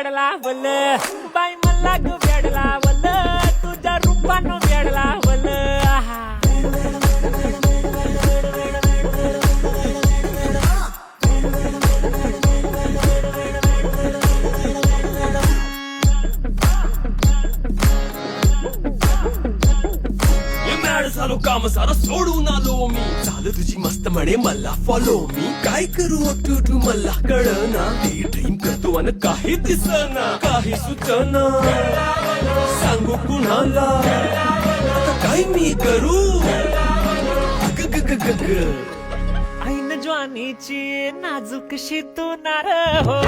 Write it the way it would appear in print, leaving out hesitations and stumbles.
लावल बाई मला ग वेड लावल तुझ्या रूपानं वेड लावल आहा झालो काम सारा सोडून आलो मी झालं तुझी मस्त म्हणे मला फॉलो मी काय करू तू मला कळना डे ड्रीम करतो आणि काही दिसना काही सुचना सांगू कुणाला आता काय मी करू ग ग ग ग ग ऐन ज्वानीची नाजूक शी तू नार हो